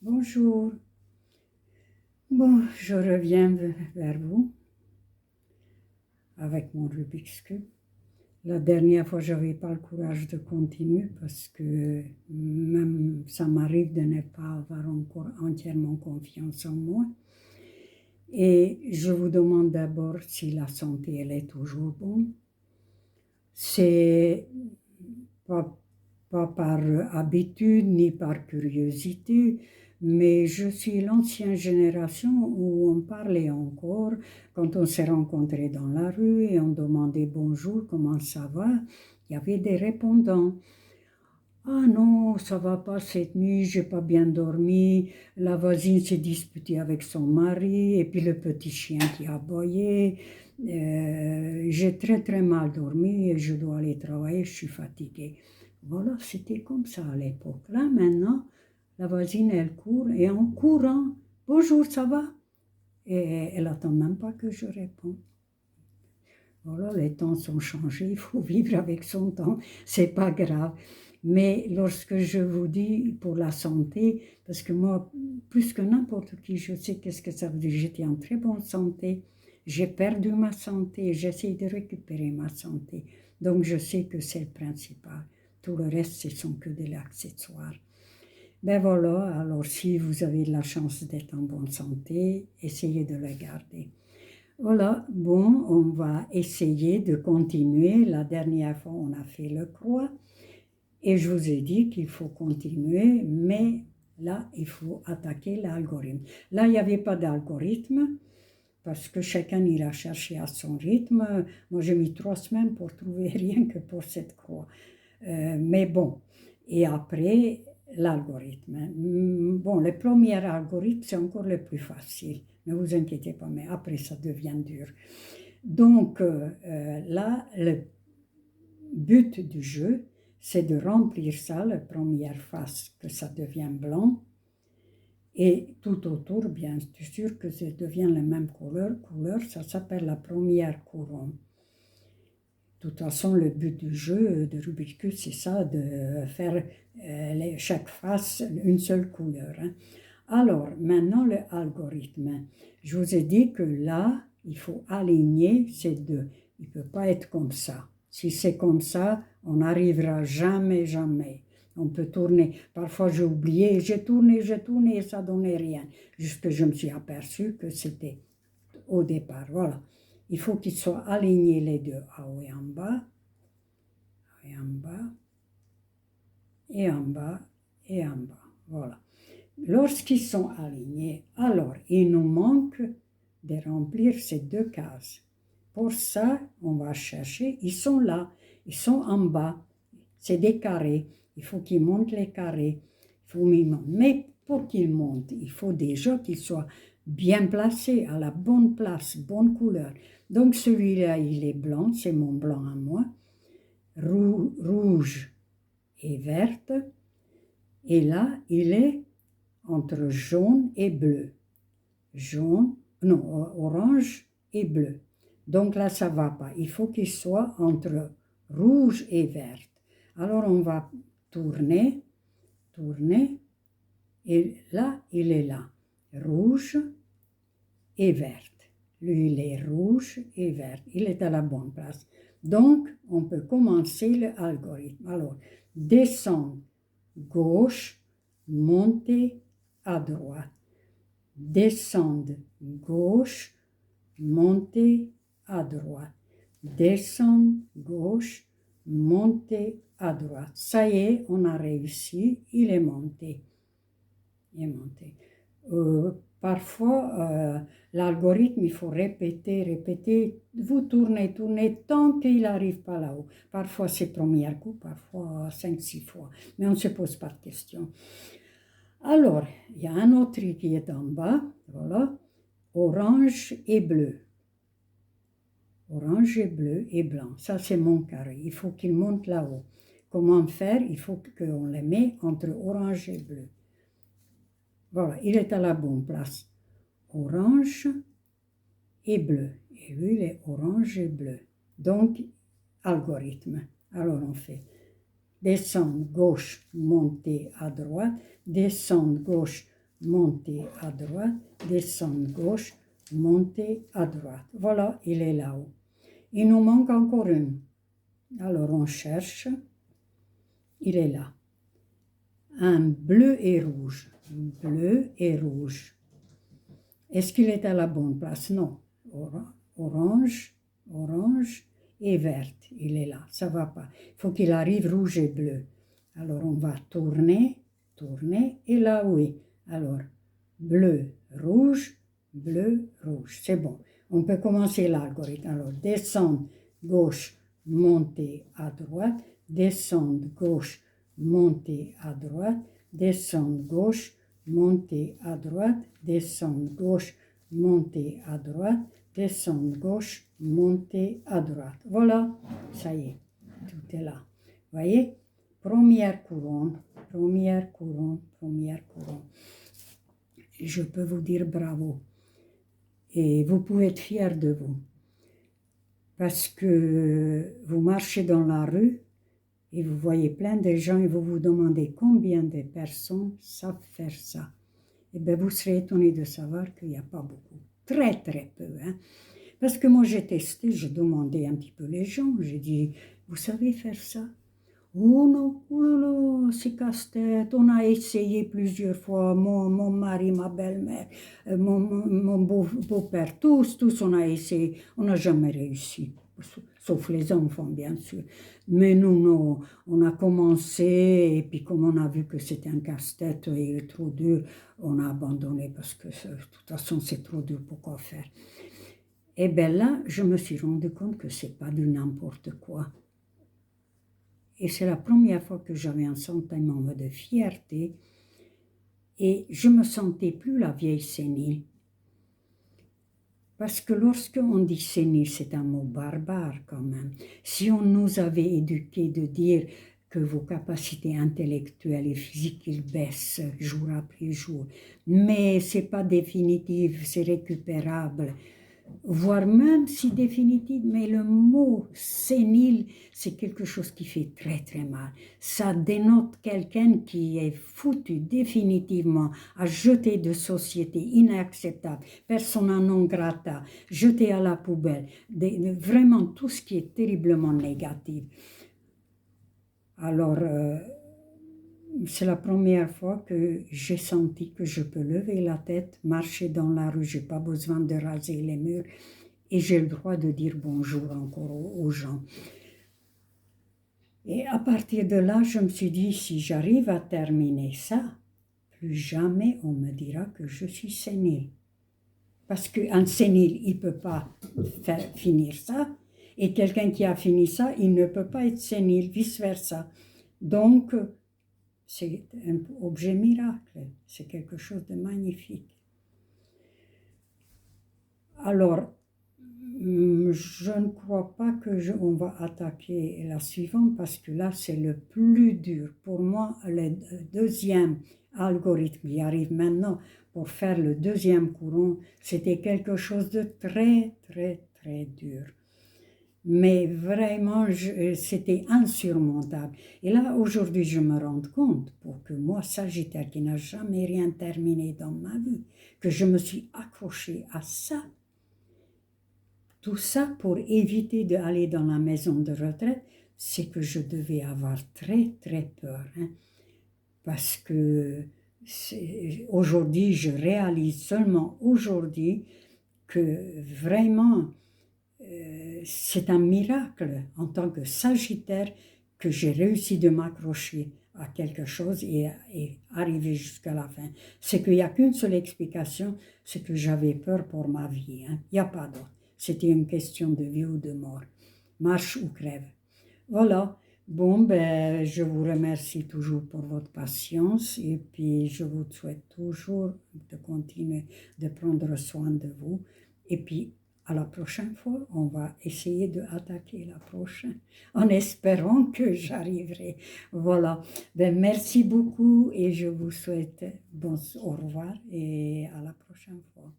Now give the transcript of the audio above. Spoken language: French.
Bonjour. Bon, je reviens vers vous avec mon Rubik's Cube. La dernière fois, je n'avais pas le courage de continuer parce que même ça m'arrive de ne pas avoir encore entièrement confiance en moi. Et je vous demande d'abord si la santé, elle est toujours bonne. C'est pas par habitude ni par curiosité, mais je suis l'ancienne génération où on parlait encore quand on s'est rencontrés dans la rue et on demandait bonjour, comment ça va? Il y avait des répondants. Ah non, ça va pas cette nuit, j'ai pas bien dormi, la voisine s'est disputée avec son mari, et puis le petit chien qui a aboyé. J'ai très très mal dormi et je dois aller travailler, je suis fatiguée. Voilà, c'était comme ça à l'époque. Là maintenant, la voisine elle court et en courant, bonjour, ça va? Et elle attend même pas que je réponde. Voilà, les temps sont changés, il faut vivre avec son temps, c'est pas grave. Mais lorsque je vous dis pour la santé, parce que moi, plus que n'importe qui, je sais qu'est-ce que ça veut dire. J'étais en très bonne santé, j'ai perdu ma santé, j'essaie de récupérer ma santé. Donc je sais que c'est le principal. Tout le reste, ce sont que des accessoires. Ben voilà, alors si vous avez la chance d'être en bonne santé, essayez de la garder. Voilà, bon, on va essayer de continuer. La dernière fois, on a fait le croix et je vous ai dit qu'il faut continuer, mais là, il faut attaquer l'algorithme. Là, il n'y avait pas d'algorithme parce que chacun ira chercher à son rythme. Moi, j'ai mis 3 semaines pour trouver rien que pour cette croix. Mais bon, et après, l'algorithme. Bon, le premier algorithme, c'est encore le plus facile. Ne vous inquiétez pas, mais après, ça devient dur. Donc, là, le but du jeu, c'est de remplir ça, la première face, que ça devient blanc. Et tout autour, bien sûr, que ça devient la même couleur, ça s'appelle la première couronne. De toute façon, le but du jeu de Rubik's Cube, c'est ça, de faire chaque face une seule couleur. Hein. Alors, maintenant, l'algorithme. Je vous ai dit que là, il faut aligner ces deux. Il ne peut pas être comme ça. Si c'est comme ça, on n'arrivera jamais, jamais. On peut tourner. Parfois, j'ai oublié, j'ai tourné et ça ne donnait rien. Juste que je me suis aperçu que c'était au départ. Voilà. Il faut qu'ils soient alignés les deux, en haut et en bas, et en bas, et en bas, et en bas. Voilà. Lorsqu'ils sont alignés, alors il nous manque de remplir ces deux cases. Pour ça, on va chercher, ils sont là, ils sont en bas, c'est des carrés, il faut qu'ils montent les carrés, mais pour qu'ils montent, il faut déjà qu'ils soient bien placés, à la bonne place, bonne couleur. Donc celui-là, il est blanc, c'est mon blanc à moi, rouge et verte, et là, il est entre jaune et bleu. Jaune, non, orange et bleu. Donc là, ça ne va pas. Il faut qu'il soit entre rouge et vert. Alors, on va tourner, et là, il est là. Rouge et vert. Lui, il est rouge et vert. Il est à la bonne place. Donc, on peut commencer l'algorithme. Alors, descendre gauche, monter à droite. Descendre gauche, monter à droite. Descendre gauche, monter à droite. Ça y est, on a réussi, il est monté. Il est monté. Parfois, l'algorithme, il faut répéter. Vous tournez tant qu'il n'arrive pas là-haut. Parfois, c'est premier coup, parfois 5-6 fois. Mais on ne se pose pas de questions. Alors, il y a un autre qui est en bas, voilà, orange et bleu. Orange et bleu et blanc, ça c'est mon carré, il faut qu'il monte là-haut. Comment faire? Il faut qu'on les mette entre orange et bleu. Voilà, il est à la bonne place. Orange et bleu. Et lui, il est orange et bleu. Donc, algorithme. Alors, on fait descendre gauche, monter à droite, descendre gauche, montez à droite, descendre gauche, montez à droite. Voilà, il est là-haut. Il nous manque encore une. Alors on cherche. Il est là. Un bleu et rouge. Bleu et rouge. Est-ce qu'il est à la bonne place? Non. Orange, orange et verte. Il est là. Ça ne va pas. Il faut qu'il arrive rouge et bleu. Alors on va tourner, tourner. Et là, oui. Alors, bleu, rouge, c'est bon. On peut commencer l'algorithme. Alors, descendre, gauche, monter à droite, descendre, gauche, monter à droite, descendre, gauche, monter à droite, descendre, gauche, monter à droite, descendre, gauche, monter à droite. Voilà, ça y est, tout est là. Voyez? Première couronne, première couronne, première couronne. Je peux vous dire bravo. Et vous pouvez être fiers de vous. Parce que vous marchez dans la rue et vous voyez plein de gens et vous vous demandez combien de personnes savent faire ça. Et bien vous serez étonné de savoir qu'il n'y a pas beaucoup. Très très peu. Hein? Parce que moi j'ai testé, je demandais un petit peu les gens. J'ai dit, vous savez faire ça? Oh non, oh là là, c'est casse-tête, on a essayé plusieurs fois, mon mari, ma belle-mère, mon beau-père, tous, on a essayé, on n'a jamais réussi, sauf les enfants bien sûr. Mais nous, non, on a commencé, et puis comme on a vu que c'était un casse-tête et trop dur, on a abandonné parce que de toute façon c'est trop dur, pourquoi faire? Et bien là, je me suis rendu compte que c'est pas du n'importe quoi. Et c'est la première fois que j'avais un sentiment de fierté et je me sentais plus la vieille sénile. Parce que lorsqu'on dit sénile, c'est un mot barbare quand même. Si on nous avait éduqués de dire que vos capacités intellectuelles et physiques ils baissent jour après jour, mais c'est pas définitif, c'est récupérable. Voire même si définitive, mais le mot sénile, c'est quelque chose qui fait très très mal. Ça dénote quelqu'un qui est foutu définitivement à jeter de société inacceptable, persona non grata, jeter à la poubelle, vraiment tout ce qui est terriblement négatif. Alors, c'est la première fois que j'ai senti que je peux lever la tête, marcher dans la rue, je n'ai pas besoin de raser les murs et j'ai le droit de dire bonjour encore aux gens. Et à partir de là, je me suis dit, si j'arrive à terminer ça, plus jamais on me dira que je suis sénile. Parce qu'un sénile, il ne peut pas finir ça, et quelqu'un qui a fini ça, il ne peut pas être sénile, vice-versa. Donc, c'est un objet miracle, c'est quelque chose de magnifique. Alors, je ne crois pas qu'on va attaquer la suivante parce que là, c'est le plus dur. Pour moi, le deuxième algorithme qui arrive maintenant pour faire le deuxième courant, c'était quelque chose de très, très, très dur. Mais vraiment, c'était insurmontable. Et là, aujourd'hui, je me rends compte, pour que moi, Sagittaire, qui n'a jamais rien terminé dans ma vie, que je me suis accrochée à ça. Tout ça pour éviter d'aller dans la maison de retraite, c'est que je devais avoir très, très peur. Hein, parce que aujourd'hui, je réalise seulement aujourd'hui que vraiment, c'est un miracle en tant que Sagittaire que j'ai réussi de m'accrocher à quelque chose et arriver jusqu'à la fin. C'est qu'il n'y a qu'une seule explication, c'est que j'avais peur pour ma vie. Hein. Il n'y a pas d'autre. C'était une question de vie ou de mort. Marche ou crève. Voilà. Bon, ben, je vous remercie toujours pour votre patience et puis je vous souhaite toujours de continuer de prendre soin de vous. Et puis, à la prochaine fois, on va essayer d'attaquer la prochaine en espérant que j'arriverai. Voilà. Ben, merci beaucoup et je vous souhaite au revoir et à la prochaine fois.